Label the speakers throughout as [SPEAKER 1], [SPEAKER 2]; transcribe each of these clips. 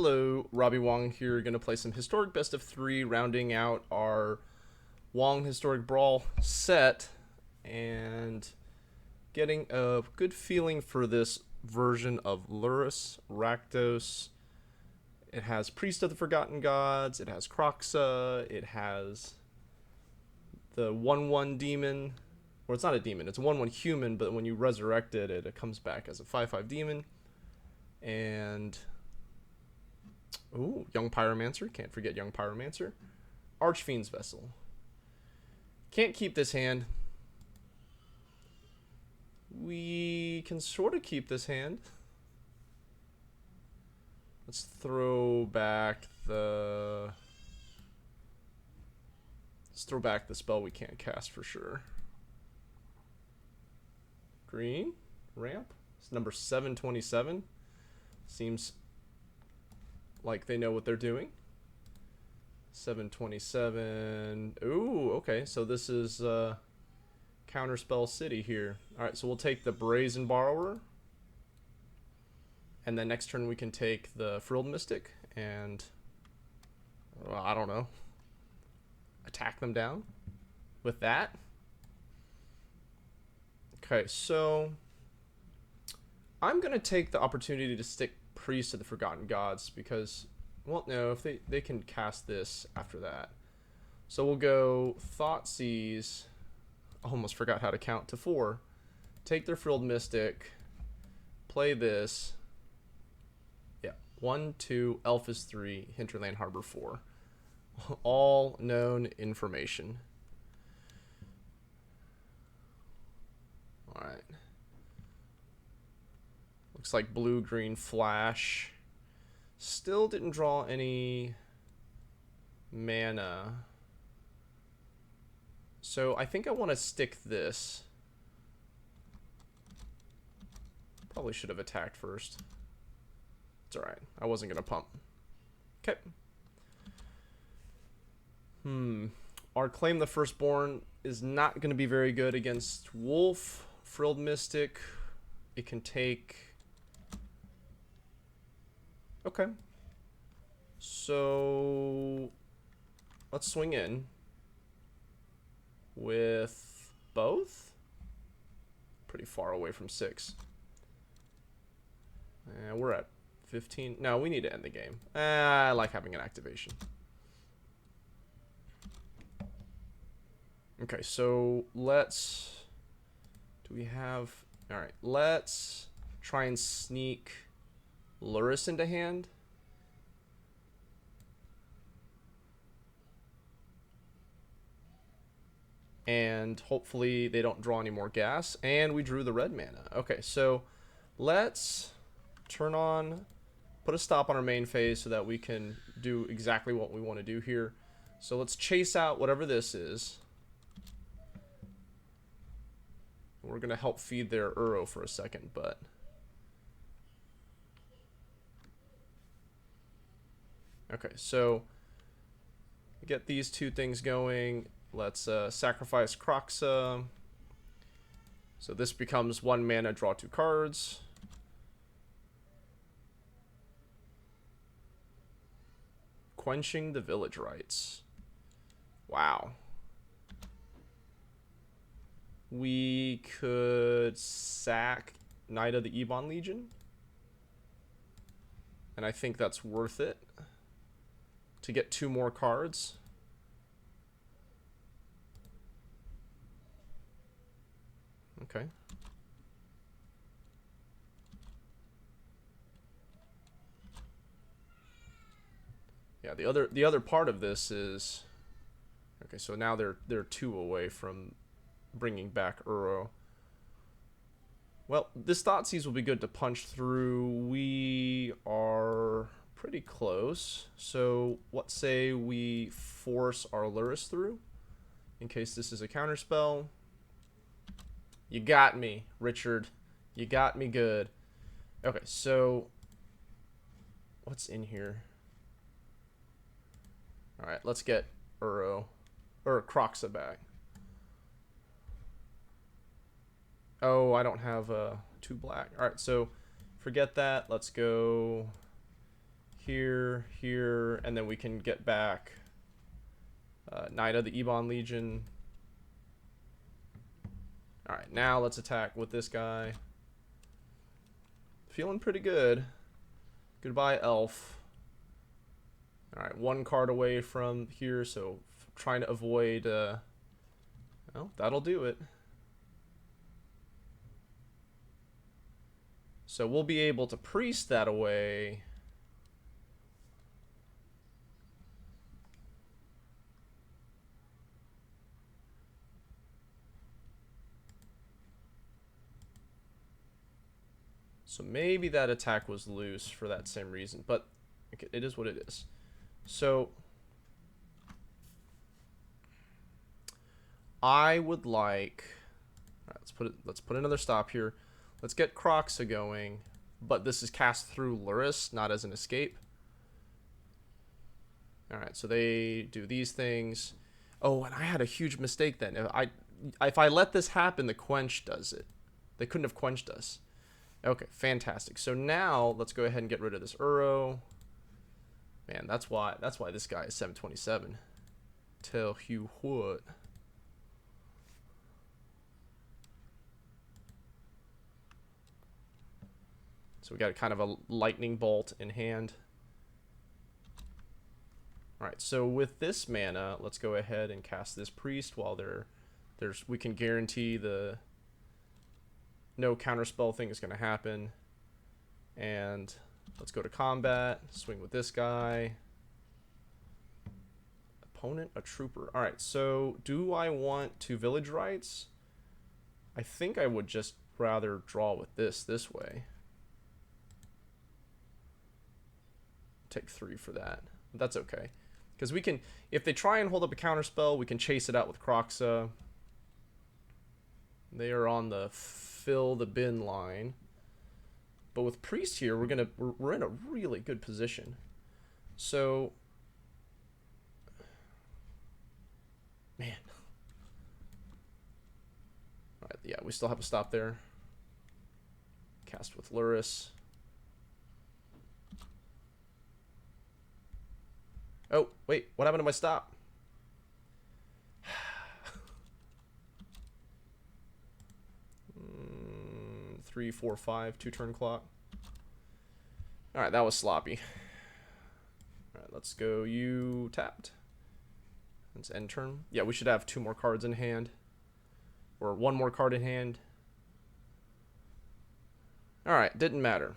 [SPEAKER 1] Hello, Robbie Wong here, going to play some Historic Best of 3, rounding out our WangHistoricBrawl set, and getting a good feeling for this version of Lurrus, Rakdos. It has Priest of the Forgotten Gods, it has Kroxa, it has the 1/1 demon, or it's not a demon, it's a 1/1 human, but when you resurrect it, it comes back as a 5/5 demon, and... Ooh, Young Pyromancer. Can't forget Young Pyromancer. Archfiend's Vessel. Can't keep this hand. We can sort of keep this hand. Let's throw back the... Let's throw back the spell we can't cast for sure. Green. Ramp. It's number 727. Seems... like they know what they're doing. 727. Ooh, okay. So this is Counterspell City here. Alright, so we'll take the Brazen Borrower. And then next turn we can take the Frilled Mystic and, well, I don't know, attack them down with that. Okay, so I'm going to take the opportunity to stick Priest of the Forgotten Gods because, well, no, if they can cast this after that. So we'll go Thoughtseize. I almost forgot how to count to 4. Take their Frilled Mystic. Play this. Yeah, 1, 2, Elf is 3, Hinterland Harbor 4. All known information. All right. Looks like blue-green flash. Still didn't draw any mana. So I think I want to stick this. Probably should have attacked first. It's alright. I wasn't going to pump. Okay. Our Claim the Firstborn is not going to be very good against Wolf, Frilled Mystic. It can take... Okay, so let's swing in with both. Pretty far away from 6. And we're at 15. No, we need to end the game. I like having an activation. Okay, so let's... Do we have... Alright, let's try and sneak Lurrus into hand. And hopefully they don't draw any more gas. And we drew the red mana. Okay, so let's turn on, put a stop on our main phase so that we can do exactly what we want to do here. So let's chase out whatever this is. We're going to help feed their Uro for a second, but... Okay, so get these two things going. Let's sacrifice Kroxa. So this becomes 1 mana, draw 2 cards. Quenching the Village Rites. Wow. We could sack Knight of the Ebon Legion. And I think that's worth it. To get 2 more cards. Okay. Yeah, the other part of this is, okay, so now they're 2 away from bringing back Uro. Well, this Thoughtseize will be good to punch through. We are pretty close. So what say we force our Lurrus through in case this is a counterspell. You got me, Richard. You got me good. Okay, so what's in here? All right, let's get Uro or Kroxa back. Oh, I don't have 2 black. All right, so forget that. Let's go here, here, and then we can get back Knight of the Ebon Legion. Alright, now let's attack with this guy. Feeling pretty good. Goodbye, Elf. Alright, one card away from here, so trying to avoid... well, that'll do it. So we'll be able to priest that away. So maybe that attack was loose for that same reason, but it is what it is. So I would like, all right, let's put another stop here. Let's get Kroxa going, but this is cast through Lurrus, not as an escape. All right, so they do these things. Oh, and I had a huge mistake then. If I let this happen, the quench does it. They couldn't have quenched us. Okay, fantastic. So now let's go ahead and get rid of this Uro. Man, that's why this guy is 727. Tell you what. So we got kind of a lightning bolt in hand. Alright, so with this mana, let's go ahead and cast this priest while we can guarantee the no counterspell thing is going to happen. And let's go to combat, swing with this guy. Opponent, a trooper. Alright, so do I want to Village Rites? I think I would just rather draw with this way. Take 3 for that. But that's okay. Because we can, if they try and hold up a counterspell, we can chase it out with Kroxa. They are on the fill the bin line. But with Priest here, we're in a really good position. So, man. Alright, yeah, we still have a stop there. Cast with Lurrus. Oh, wait, what happened to my stop? 3, 4, 5, 2-turn clock. Alright, that was sloppy. Alright, let's go. You tapped. It's end turn. Yeah, we should have 2 more cards in hand. Or 1 more card in hand. Alright, didn't matter.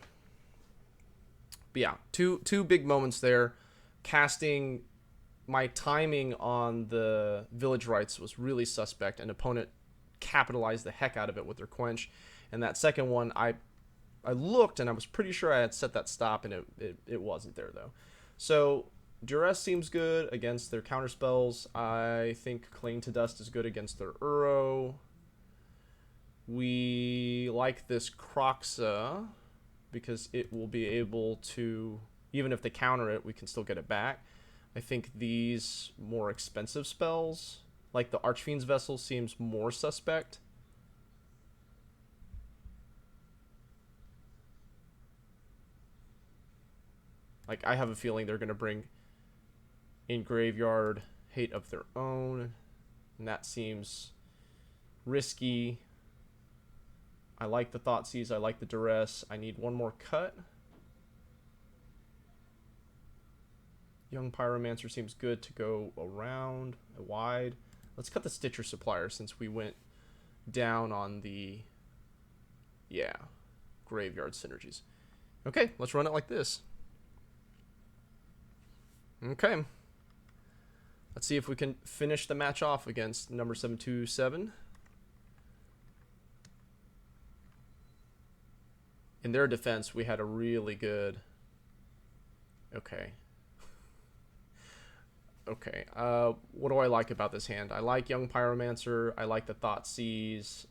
[SPEAKER 1] But yeah, two big moments there. Casting, my timing on the Village Rites was really suspect, and opponent capitalized the heck out of it with their quench. And that second one, I looked and I was pretty sure I had set that stop, and it wasn't there though. So Duress seems good against their counterspells. I think Cling to Dust is good against their Uro. We like this Kroxa because it will be able to, even if they counter it, we can still get it back. I think these more expensive spells, like the Archfiend's Vessel, seems more suspect. Like, I have a feeling they're going to bring in Graveyard Hate of their own, and that seems risky. I like the Thoughtseize, I like the Duress. I need 1 more cut. Young Pyromancer seems good to go around, wide. Let's cut the Stitcher Supplier since we went down on the, yeah, Graveyard synergies. Okay, let's run it like this. Okay. Let's see if we can finish the match off against number 727. In their defense, we had a really good... Okay. Okay. What do I like about this hand? I like Young Pyromancer. I like the Thoughtseize.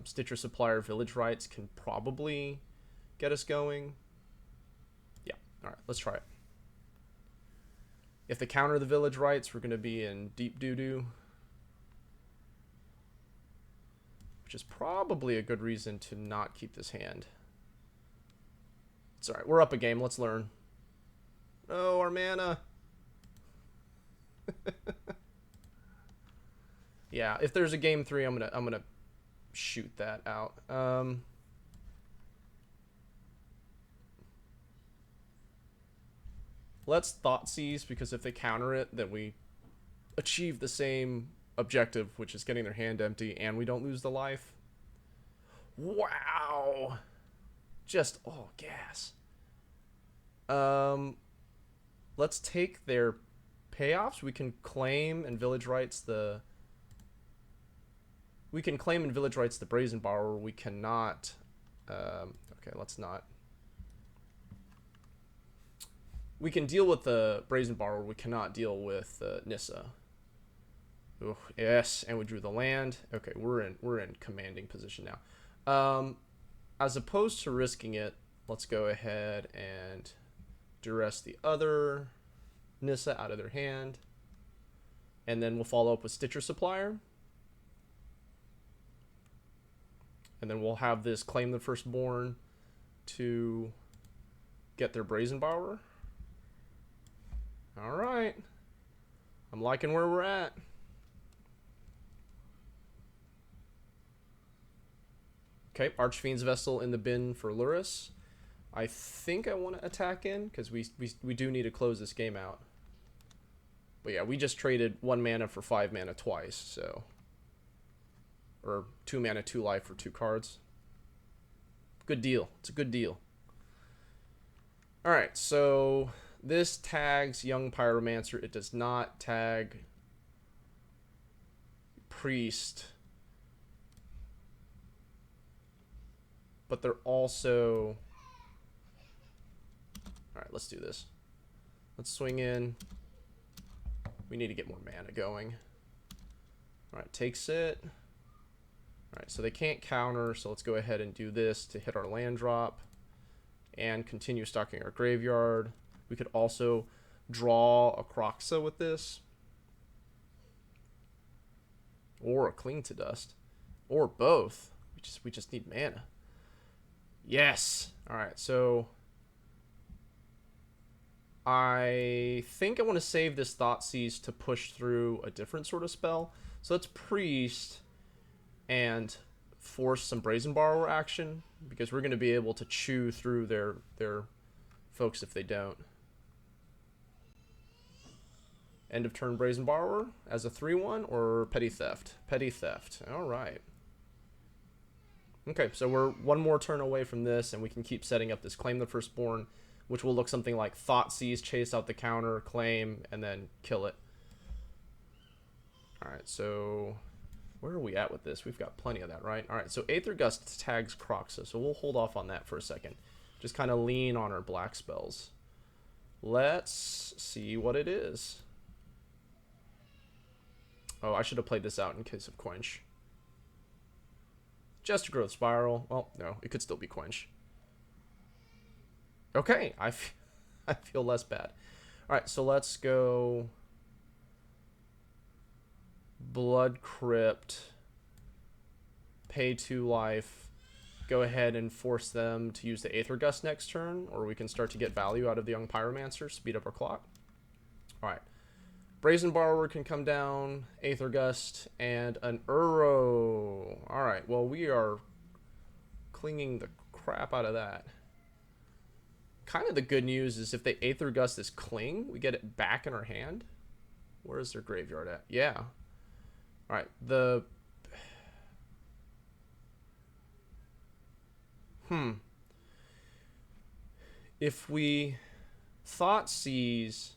[SPEAKER 1] Stitcher Supplier, Village Rites can probably get us going. Yeah. All right. Let's try it. If they counter the Village Rites, we're going to be in deep doo-doo. Which is probably a good reason to not keep this hand. It's alright, we're up a game, let's learn. No, our mana. Yeah, if there's a game 3, I'm gonna shoot that out. Let's Thoughtseize, because if they counter it, then we achieve the same objective, which is getting their hand empty, and we don't lose the life. Wow. Just, oh, gas. Let's take their payoffs. We can claim and Village Rites the... We can claim and Village Rites the Brazen Borrower. We cannot... okay, let's not... We can deal with the Brazen Borrower. We cannot deal with Nissa. Ooh, yes, and we drew the land. Okay, we're in commanding position now. As opposed to risking it, let's go ahead and Duress the other Nissa out of their hand. And then we'll follow up with Stitcher Supplier. And then we'll have this Claim the Firstborn to get their Brazen Borrower. Alright. I'm liking where we're at. Okay, Archfiend's Vessel in the bin for Lurrus. I think I want to attack in, because we do need to close this game out. But yeah, we just traded 1 mana for 5 mana twice, so... Or 2 mana, 2 life for 2 cards. Good deal. It's a good deal. Alright, so... This tags Young Pyromancer. It does not tag Priest. But they're also... Alright, let's do this. Let's swing in. We need to get more mana going. Alright, takes it. Alright, so they can't counter, so let's go ahead and do this to hit our land drop. And continue stocking our graveyard. We could also draw a Kroxa with this. Or a Cling to Dust. Or both. We just need mana. Yes! Alright, so... I think I want to save this Thoughtseize to push through a different sort of spell. So let's Priest and force some Brazen Borrower action, because we're going to be able to chew through their folks if they don't. End of turn Brazen Borrower as a 3/1 or Petty Theft? Petty Theft. Alright. Okay, so we're 1 more turn away from this, and we can keep setting up this Claim the Firstborn, which will look something like Thoughtseize, chase out the counter, claim, and then kill it. Alright, so where are we at with this? We've got plenty of that, right? Alright, so Aether Gust tags Kroxa, so we'll hold off on that for a second. Just kind of lean on our black spells. Let's see what it is. Oh, I should have played this out in case of Quench. Just a Growth Spiral. Well, no, it could still be Quench. Okay, I feel less bad. Alright, so let's go Blood Crypt, pay 2 life, go ahead and force them to use the Aether Gust next turn, or we can start to get value out of the Young Pyromancer, speed up our clock. Alright, Brazen Borrower can come down, Aether Gust, and an Uro. Alright, well, we are clinging the crap out of that. Kind of the good news is if they Aether Gust this Cling, we get it back in our hand. Where is their graveyard at? Yeah. Alright, If we Thoughtseize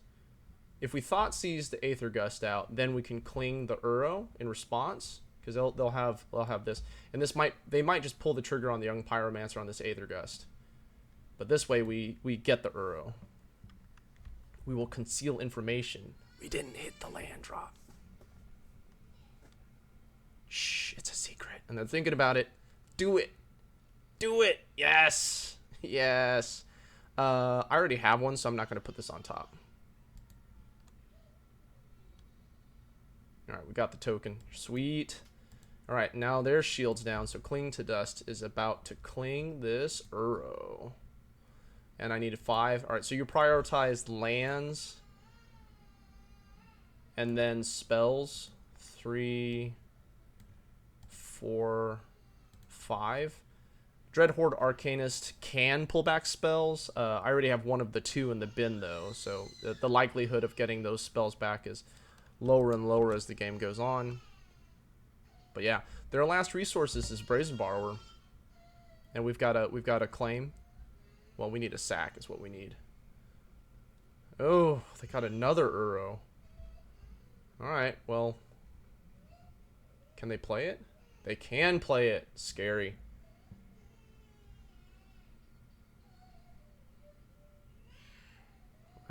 [SPEAKER 1] the Aether Gust out, then we can Cling the Uro in response, because they'll have this, and they might just pull the trigger on the Young Pyromancer on this Aether Gust. But this way we get the Uro. We will conceal information. We didn't hit the land drop. Shh, it's a secret. And then thinking about it, do it. Do it. Yes. Yes. I already have one, so I'm not going to put this on top. Alright, we got the token. Sweet. Alright, now their shield's down, so Cling to Dust is about to cling this Uro. And I needed 5. Alright, so you prioritized lands. And then spells. 3, 4, 5. Dreadhorde Arcanist can pull back spells. I already have one of the 2 in the bin, though. So the likelihood of getting those spells back is lower and lower as the game goes on. But yeah, their last resources is Brazen Borrower. And we've got a claim. Well, we need a sack is what we need. Oh, they got another Uro. Alright, well. Can they play it? They can play it. Scary.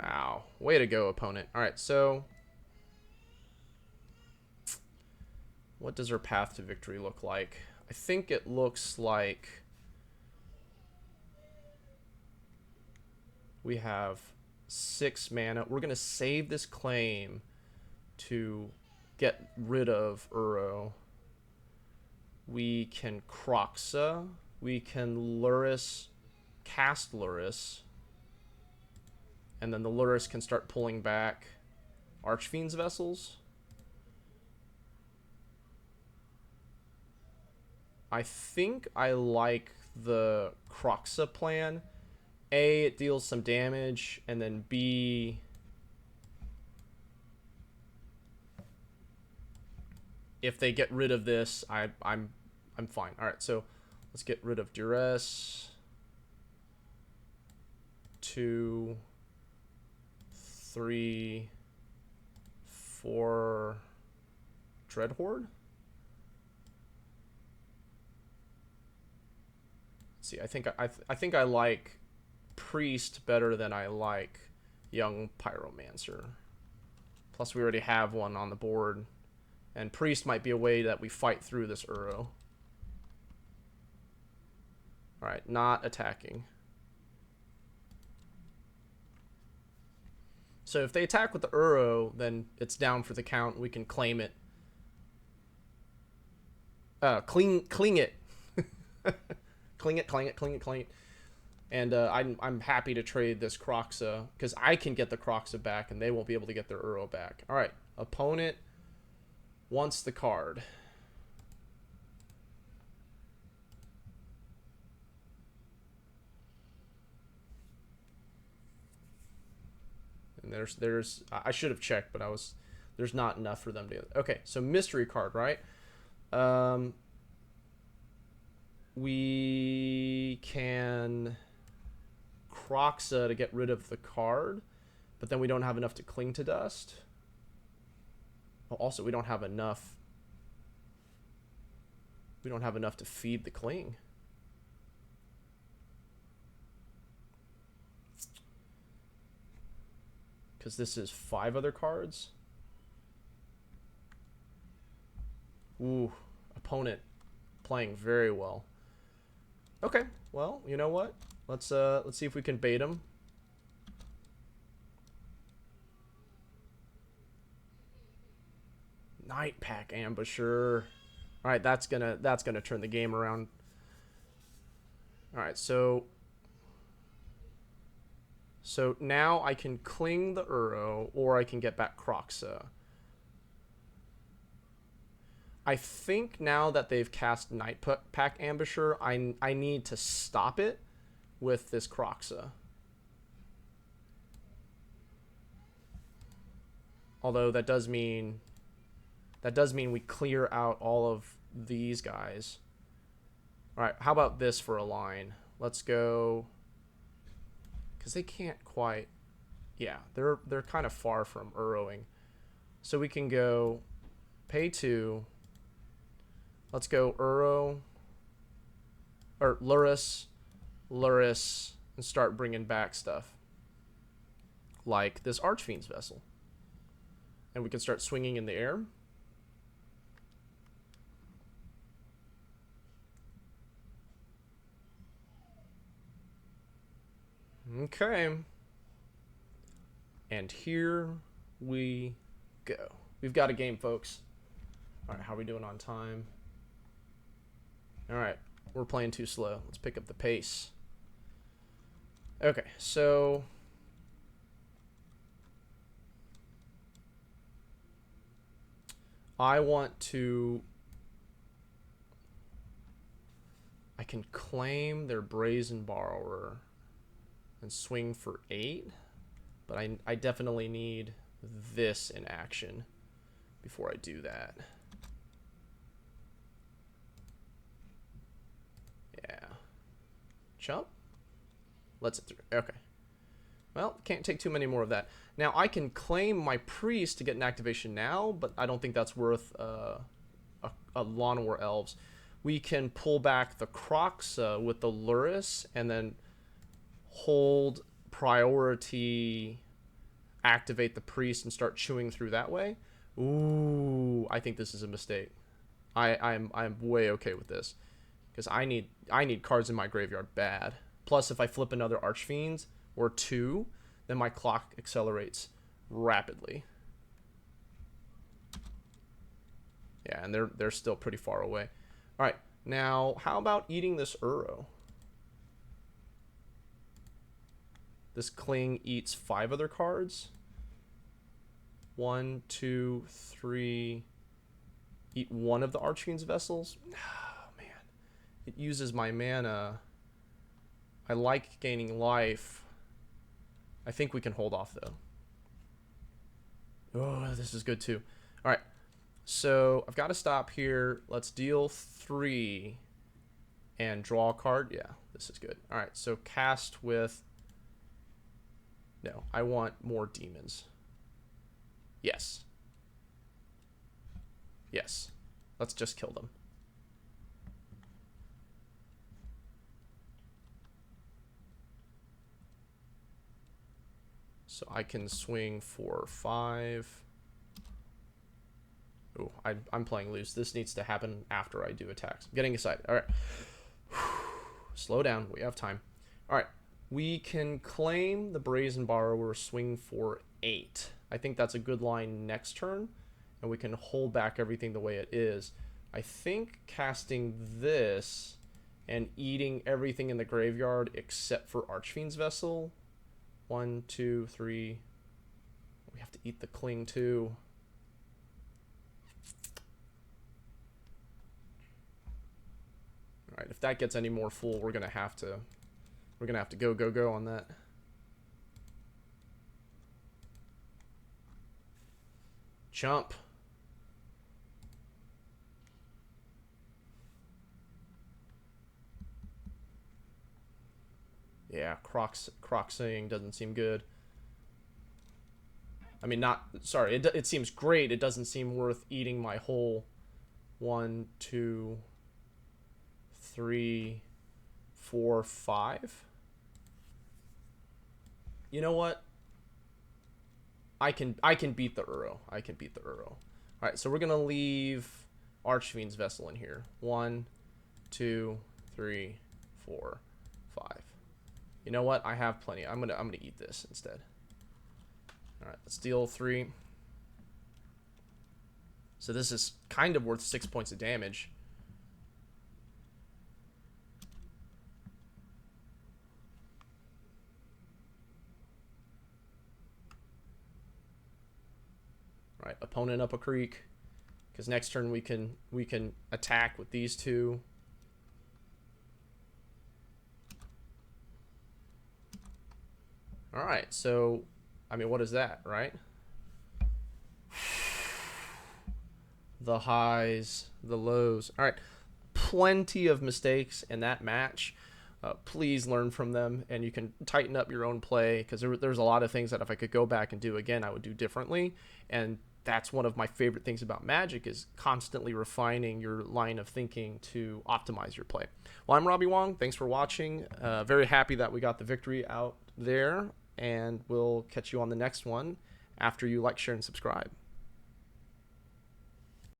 [SPEAKER 1] Wow. Way to go, opponent. Alright, so. What does our path to victory look like? I think it looks like we have 6 mana. We're going to save this claim to get rid of Uro. We can Kroxa. We can Lurrus, cast Lurrus. And then the Lurrus can start pulling back Archfiend's vessels. I think I like the Kroxa plan. A, it deals some damage, and then B, if they get rid of this, I'm fine. All right, so let's get rid of Duress. 2, 3, 4, Dreadhorde. Let's see, I think I like Priest better than I like Young Pyromancer. Plus, we already have one on the board. And Priest might be a way that we fight through this Uro. Alright, not attacking. So if they attack with the Uro, then it's down for the count. We can claim it. Cling it. Cling it. And I'm happy to trade this Kroxa, because I can get the Kroxa back, and they won't be able to get their Uro back. Alright, opponent wants the card. And there's I should have checked, but there's not enough for them to. Okay, so mystery card, right? We can Kroxa to get rid of the card, but then we don't have enough to cling to dust. Well, also, we don't have enough. We don't have enough to feed the cling. Because this is 5 other cards. Ooh, opponent playing very well. Okay, well, you know what? Let's see if we can bait him. Night Pack Ambusher. All right, that's gonna turn the game around. All right, so now I can cling the Uro, or I can get back Kroxa. I think now that they've cast Night Pack Ambusher, I need to stop it with this Kroxa. Although that does mean we clear out all of these guys. All right, how about this for a line? Let's go, because they can't quite. Yeah, they're kind of far from Uroing, so we can go pay 2. Let's go Uro or Lurrus, and start bringing back stuff like this Archfiend's Vessel, and we can start swinging in the air. Okay. And here we go. We've got a game, folks. All right, how are we doing on time? All right, we're playing too slow. Let's pick up the pace. Okay, so I want to... I can claim their Brazen Borrower and swing for 8, but I definitely need this in action before I do that. Yeah. Chump? Lets it through. Okay. Well, can't take too many more of that. Now, I can claim my Priest to get an activation now, but I don't think that's worth a Lawn War Elves. We can pull back the Kroxa with the Lurrus and then hold priority, activate the Priest, and start chewing through that way. Ooh, I think this is a mistake. I'm way okay with this because I need cards in my graveyard bad. Plus, if I flip another Archfiend or 2, then my clock accelerates rapidly. Yeah, and they're still pretty far away. All right, now how about eating this Uro? This Cling eats 5 other cards. 1, 2, 3. Eat 1 of the Archfiend's Vessels. Oh, man. It uses my mana. I like gaining life. I think we can hold off, though. Oh, this is good, too. All right. So I've got to stop here. Let's deal 3 and draw a card. Yeah, this is good. All right, so cast with... No, I want more demons. Yes. Yes. Let's just kill them. So I can swing for 5. Oh, I'm playing loose. This needs to happen after I do attacks. I'm getting excited. All right. Slow down. We have time. All right. We can claim the Brazen Borrower, swing for 8. I think that's a good line next turn. And we can hold back everything the way it is. I think casting this and eating everything in the graveyard except for Archfiend's Vessel. 1, 2, 3. We have to eat the Cling too. All right, if that gets any more full, we're gonna have to go on that. Jump. Yeah, Kroxaing doesn't seem good. I mean, sorry, it seems great. It doesn't seem worth eating my whole 1, 2, 3, 4, 5. You know what? I can beat the Uro. I can beat the Uro. All right, so we're gonna leave Archfiend's Vessel in here. 1, 2, 3, 4, 5. You know what? I have plenty. I'm gonna eat this instead. All right, let's deal 3. So this is kind of worth 6 points of damage. All right, opponent up a creek, because next turn we can attack with these 2. All right, so I mean, what is that, right? The highs, the lows. All right, plenty of mistakes in that match. Please learn from them, and you can tighten up your own play, because there's a lot of things that if I could go back and do again, I would do differently. And that's one of my favorite things about Magic, is constantly refining your line of thinking to optimize your play. Well, I'm Robbie Wong. Thanks for watching. Very happy that we got the victory out there, and we'll catch you on the next one after you like, share, and subscribe.